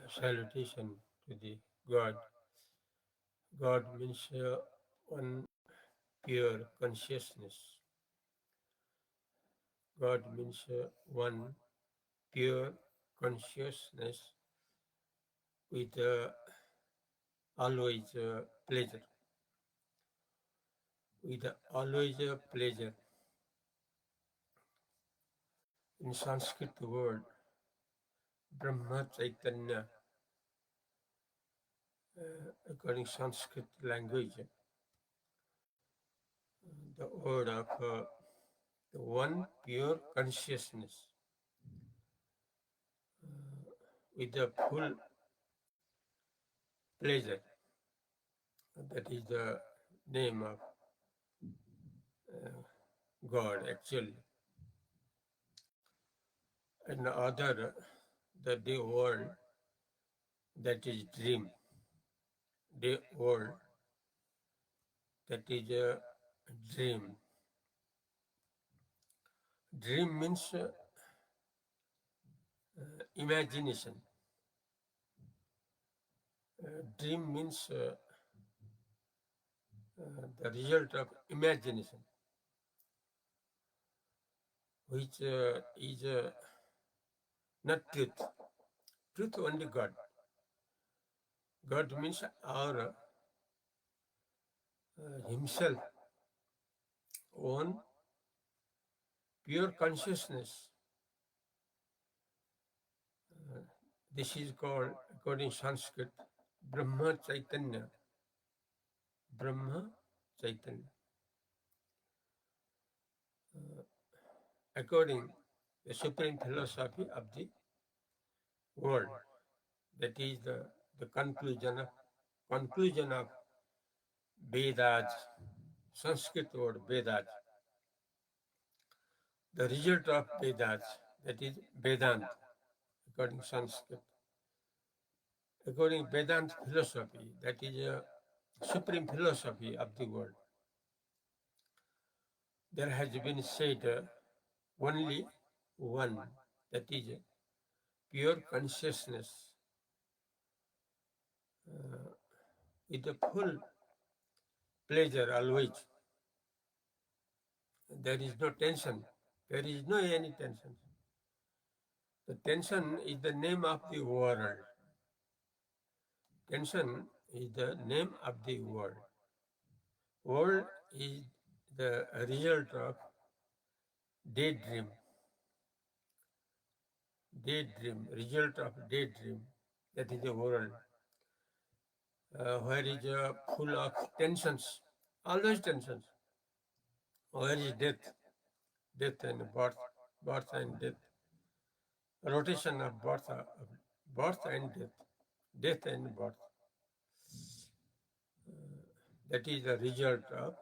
salutation to the God. God means one pure consciousness. God means one pure consciousness with always pleasure. With always pleasure. In Sanskrit word, Brahma Chaitanya, according to Sanskrit language, the word of the one pure consciousness with the full pleasure. That is the name of God actually. And other, the world, that is dream. The world, that is a dream. Dream means imagination. Dream means the result of imagination, which is not truth. Truth only God. God means our himself, own pure consciousness. This is called, according to Sanskrit, Brahma Chaitanya. Brahma Chaitanya. According to the supreme philosophy of the world, that is the conclusion of Vedas, Sanskrit word Vedas. The result of Vedas, that is Vedanta, according to Sanskrit. According to Vedanta philosophy, that is a supreme philosophy of the world. There has been said only one, that is pure consciousness with a full pleasure always. There is no tension. There is no any tension. The tension is the name of the world. Tension is the name of the world. World is the result of daydream. Daydream, result of daydream. That is the world. Where is full of tensions. All those tensions. Where is death? Death and birth. Birth and death. Rotation of birth and death. Death and birth. That is the result of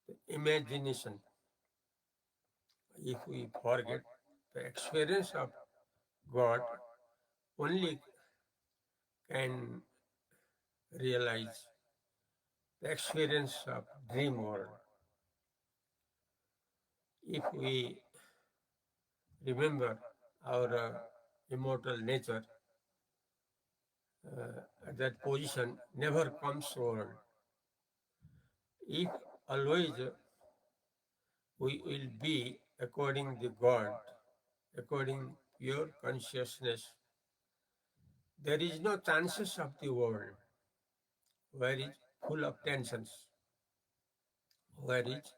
the imagination. If we forget the experience of God, only can realize the experience of dream world. If we remember our immortal nature, at that position never comes world. If always we will be according to God, according pure consciousness, there is no chances of the world where is full of tensions, where is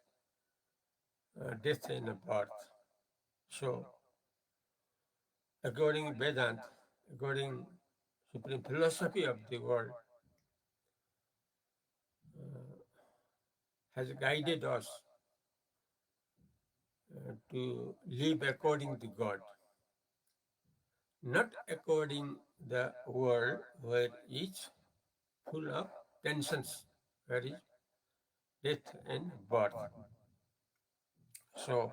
death and birth. So, according Vedanta, according supreme philosophy of the world, has guided us to live according to God, not according the world where it's full of tensions, where is death and birth. So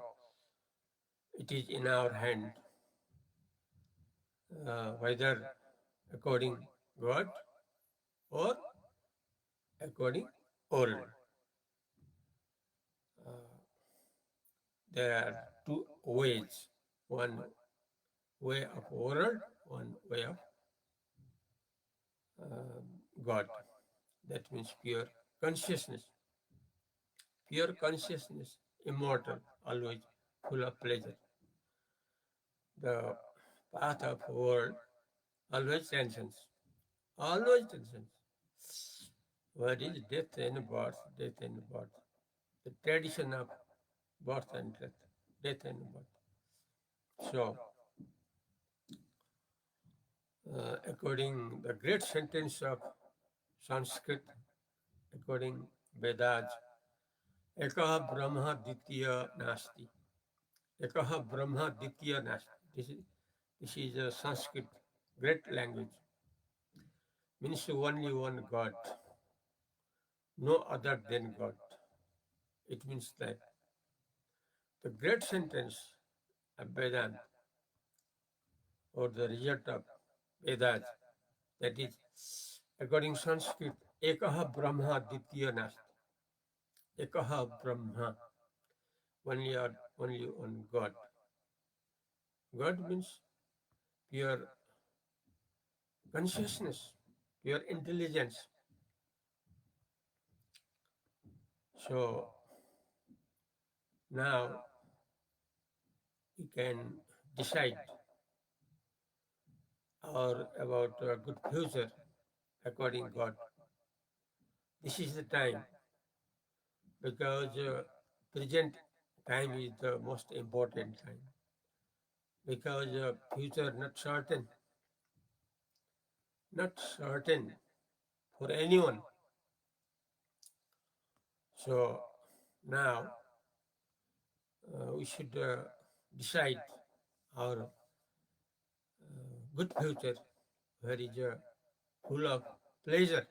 it is in our hand whether according God or according world. There are two ways, one way of world, one way of God. That means pure consciousness. Pure consciousness, immortal, always full of pleasure. The path of world, always tensions. Always tensions. What is death and birth? Death and birth. The tradition of birth and death. Death and birth. So, according the great sentence of Sanskrit, according Vedas, Ekaha Brahma Ditya Nasti. Ekaha Brahma Ditya Nasti. This is a Sanskrit great language. Means only one God, no other than God. It means that the great sentence of Vedanta or the result of Vedas, that is, according Sanskrit, Ekaha Brahma Ditya Nasti. Ekaha Brahma, only one God. God means pure consciousness, pure intelligence. So now we can decide or about a good future according God. This is the time because present time is the most important time because future not certain for anyone. So now we should decide our good future where is full of pleasure.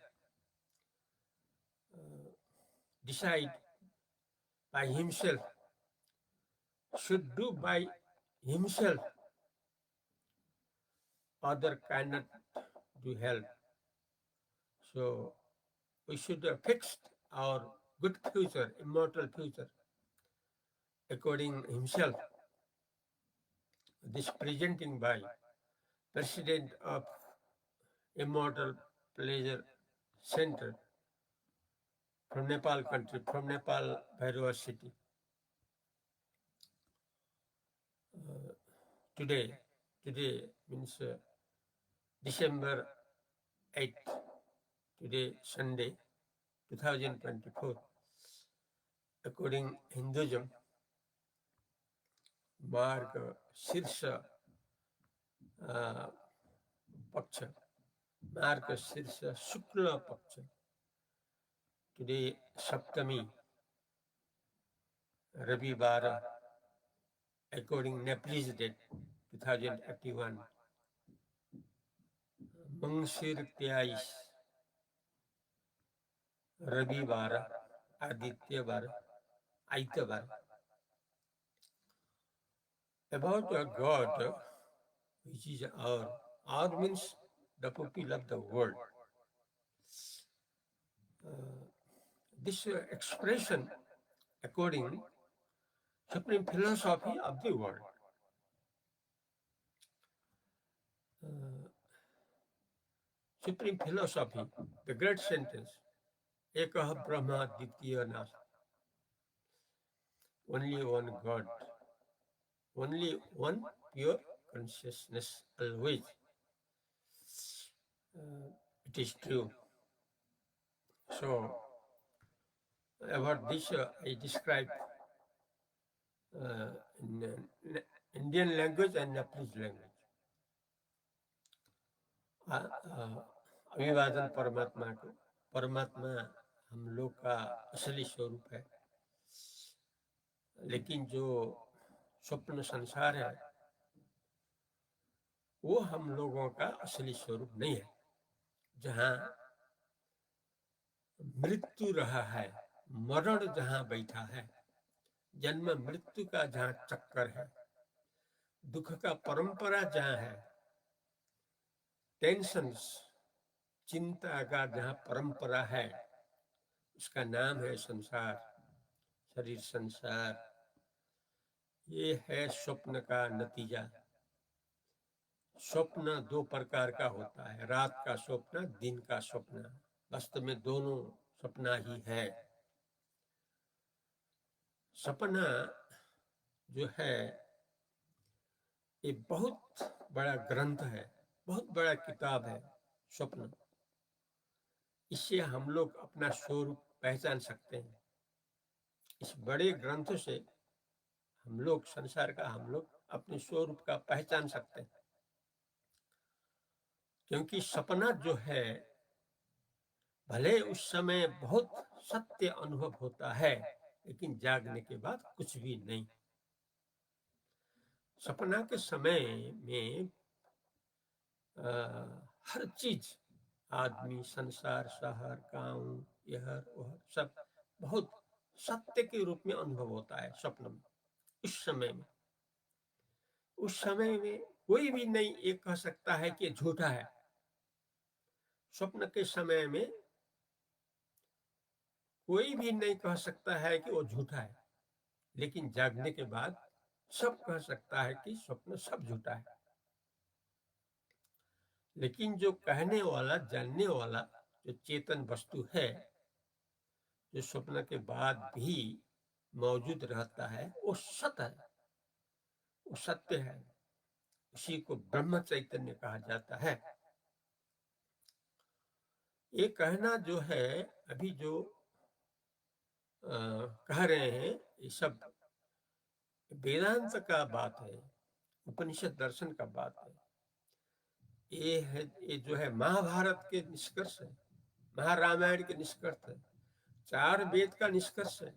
Decide by himself, should do by himself. Other cannot do help. So we should fix our good future, immortal future, according himself. This presenting by President of Immortal Pleasure Center from Nepal country, from Nepal, Bhairava city. Today means December 8th, today Sunday, 2024. According Hinduism, Marg Sirsha Paksha, Marg Sirsha Shukla Paksha. Today Saptami, Ravi Bara, according Nepalese date, 2081. Mangsir Tyais, Ravi Bara, Aditya Bara, Aita Bara. About a God, which is our means the people of the world. This expression, according supreme philosophy of the world. Supreme philosophy, the great sentence, Ekaha Brahma Ditya Nasti. Only one God, only one pure consciousness always. It is true. So, about this, I describe in Indian language and Nepalese language. अभिवादन परमात्मा को, परमात्मा हम लोग का असली स्वरूप है, लेकिन जो स्वप्न संसार है वो हम लोगों का असली स्वरूप नहीं है। जहाँ मृत्यु रहा है, मरण जहाँ बैठा है, जन्म मृत्यु का जहाँ चक्कर है, दुख का परंपरा जहाँ है, टेंशन्स चिंता का जहाँ परंपरा है, उसका नाम है संसार, शरीर संसार। ये है स्वप्न का नतीजा। स्वप्न दो प्रकार का होता है, रात का स्वप्न, दिन का स्वप्न। वास्तव में दोनों सपना ही है। सपना जो है ये बहुत बड़ा ग्रंथ है, बहुत बड़ा किताब है स्वप्न। इससे हम लोग अपना स्वरूप पहचान सकते हैं। इस बड़े ग्रंथ से हम लोग संसार का, हम लोग अपने स्वरूप का पहचान सकते हैं। क्योंकि सपना जो है भले उस समय बहुत सत्य अनुभव होता है, लेकिन जागने के बाद कुछ भी नहीं। सपना के समय में हर चीज, आदमी, संसार, शहर, गांव, यह वह सब बहुत सत्य के रूप में अनुभव होता है स्वप्न में। उस समय में कोई भी नहीं ये कह सकता है कि झूठा है। स्वप्न के समय में कोई भी नहीं कह सकता है कि वो झूठा है, लेकिन जागने के बाद सब कह सकता है कि स्वप्न सब झूठा है। लेकिन जो कहने वाला, जानने वाला जो चेतन वस्तु है, जो स्वप्न के बाद भी मौजूद रहता है, वो सत्य है, वो सत्य है। उसी को ब्रह्म चैतन्य कहा जाता है। ये कहना जो है, अभी जो कह रहे हैं, ये सब वेदांत का बात है, उपनिषद दर्शन का बात है। ये जो है महाभारत के निष्कर्ष है, महारामायण के निष्कर्ष है, 4 वेद का निष्कर्ष है,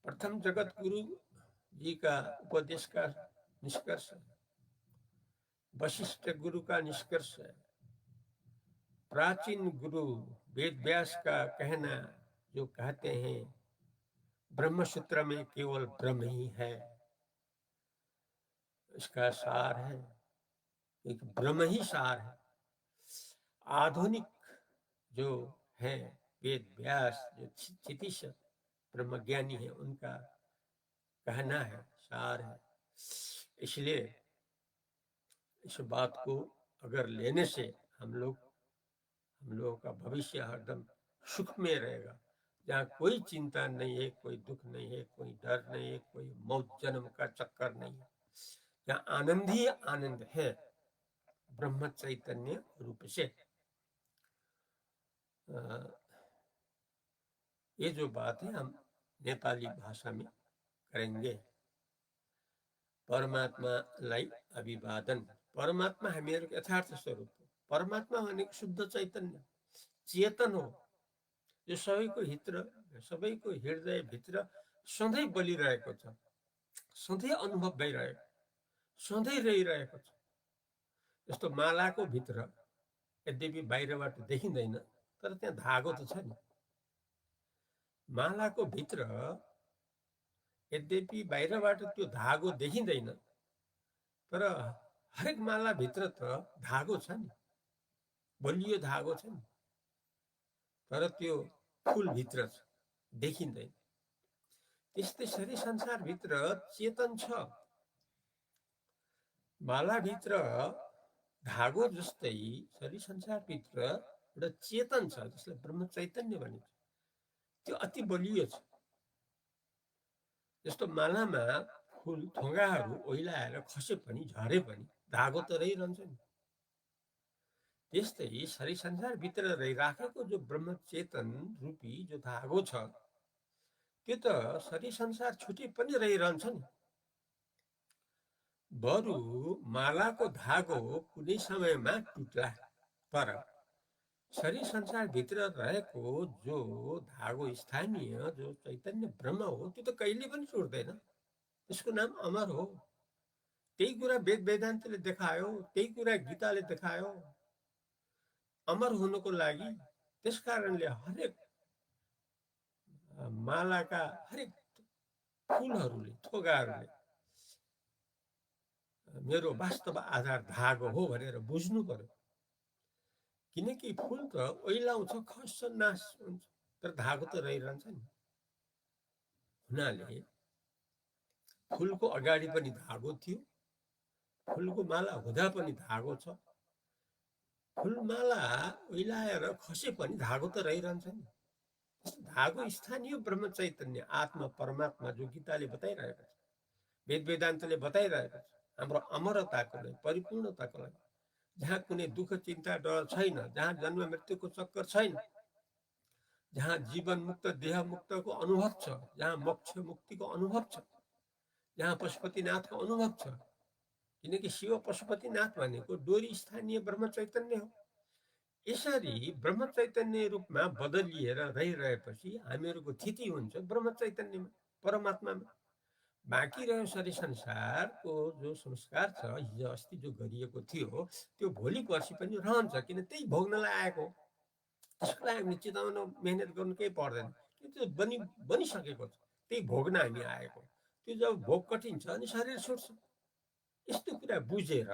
प्रथम जगत गुरु जी का उपदेश का निष्कर्ष है, वशिष्ठ गुरु का निष्कर्ष है, प्राचीन गुरु वेद व्यास का कहना जो कहते हैं ब्रह्म सूत्र में केवल ब्रह्म ही है, इसका सार है, एक ब्रह्म ही सार है। आधुनिक जो है वेद व्यास, जो क्षितिश ब्रह्मज्ञानी है, उनका कहना है, सार है। इसलिए इस बात को अगर लेने से हम लोगों का भविष्य हरदम सुख में रहेगा, जहाँ कोई चिंता नहीं है, कोई दुख नहीं है, कोई डर नहीं है, कोई मौत जन्म का चक्कर नहीं है, जहाँ आनंद ही आनंद है ब्रह्म चैतन्य रूप से। ये जो बात है हम नेपाली भाषा में करेंगे। परमात्मालाई अभिवादन। परमात्मा हामीहरूको यथार्थ स्वरूप हो। परमात्मा भनेको शुद्ध चैतन्य चेतन हो, जो सबैको हृदय भित्र सधैँ बलिरहेको छ, सधैँ अनुभव भइरहेको, सधैँ रहिरहेको छ। जस्तो मालाको भित्र यद्यपि बाहिरबाट देखिँदैन, तर त्यहाँ धागो त छ नि। मालाको भित्र यद्यपि बाहिरबाट त्यो धागो देखिँदैन, तर हरेक माला भित्र त धागो छ नि, बलियो धागो छ नि, तर त्यो फूल भित्र छ, देखिँदैन। त्यस्तै शरीर संसार भित्र चेतन छ। माला भित्र धागो जस्तै शरीर संसार भित्र एउटा चेतन छ, जसलाई ब्रह्म चैतन्य भनिन्छ। त्यो अति बलियो छ। जस्तो मालामा फूल थोगाहरू ओइलाएर खसे पनि, झरे पनि धागो त रहिरहन्छ नि। त्यस्तै शरीर संसार भित्र रहिराखेको जो ब्रह्म चेतन रूपी जो धागो छ, त्यो त शरीर संसार छुटी पनि रहिरहन्छ नि। बरु मालाको धागो कुनै समयमा टुट्ला, तर शरीर संसार भित्र रहेको जो धागो स्थानीय जो चैतन्य ब्रह्म हो, त्यो त कहिले पनि टुट्दैन। त्यसको नाम अमर हो। त्यही कुरा वेद वेदान्तले देखायो, त्यही कुरा गीताले देखायो। अमर हुनको लागि त्यसकारणले हरेक मालाका हरेक फूलहरूले, थोगाहरूले मेरो वास्तव आधार धागो हो भनेर बुझ्नु पर्यो। किनकि फूल त ओइलाउँछ, खस्छ, नाश हुन्छ, तर धागो त रहिरहन्छ नि। हुनाले फूलको अगाडि पनि धागो थियो, फुलको माला हुँदा पनि धागो छ, फुलमाला ओइलाएर खसे पनि धागो त रहिरहन्छ नि। धागो स्थानीय ब्रह्म चैतन्य आत्मा परमात्मा जो गीताले बताइरहेको छ, वेद वेदान्तले बताइरहेको छ, हाम्रो अमरताको लागि, परिपूर्णताको लागि, जहाँ कुनै दुःख चिन्ता डर छैन, जहाँ जन्म मृत्युको चक्कर छैन, जहाँ जीवन मुक्त देह मुक्तको अनुभव छ, जहाँ मोक्ष मुक्तिको अनुभव छ, जहाँ पशुपतिनाथको अनुभव छ। किनकि शिव पशुपतिनाथ भनेको डोरी स्थानीय ब्रह्म चैतन्य हो। यसरी ब्रह्म चैतन्य रूपमा बदलिएर रहिरहेपछि हामीहरूको स्थिति हुन्छ ब्रह्म चैतन्यमा, परमात्मामा। बाँकी रह्यो शरीर संसारको जो संस्कार छ, हिजो अस्ति जो गरिएको थियो त्यो भोलि पर्सि पनि रहन्छ, किन त्यही भोग्नलाई आएको हो। त्यसको लागि हामीले चिताउन मेहनत गर्नु केही पर्दैन, त्यो बनिसकेको छ, त्यही भोग्न हामी आएको। त्यो जब भोग कठिन छ अनि शरीर छुट्छ। यस्तो कुरा बुझेर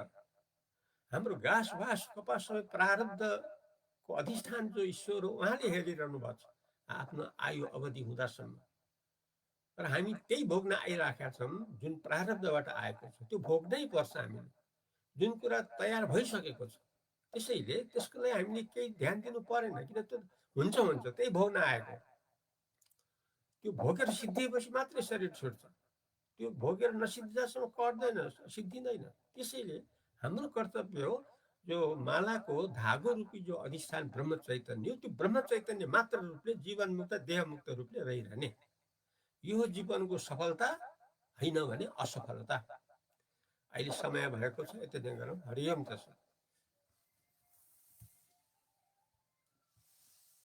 हाम्रो घाँस बाँस कपास सबै प्रारब्धको अधिष्ठान जो ईश्वर हो उहाँले हेरिरहनु भएको छ आफ्नो आयु अवधि हुँदासम्म। र हामी त्यही भोग्न आइराखेका छौँ, जुन प्रारब्धबाट आएको छ त्यो भोग्नै पर्छ हामीले, जुन कुरा तयार भइसकेको छ। त्यसैले त्यसको लागि हामीले केही ध्यान दिनु परेन, किन त्यो हुन्छ त्यही भोग्न आएको। त्यो भोगेर सिद्धिएपछि मात्रै शरीर छुट्छ, त्यो भोगेर नसिद्धिँदासम्म कर्दैन, सिद्धिँदैन। त्यसैले हाम्रो कर्तव्य हो जो मालाको धागो रूपी जो अधिष्ठान ब्रह्म चैतन्य, त्यो ब्रह्म चैतन्य मात्र रूपले जीवन मुक्त देह मुक्त रूपले रहिरहने। यो जीवनको सफलता होइन भने असफलता। अहिले समय भएको छ, यति नै गरौँ। हरिओम तस्सत्।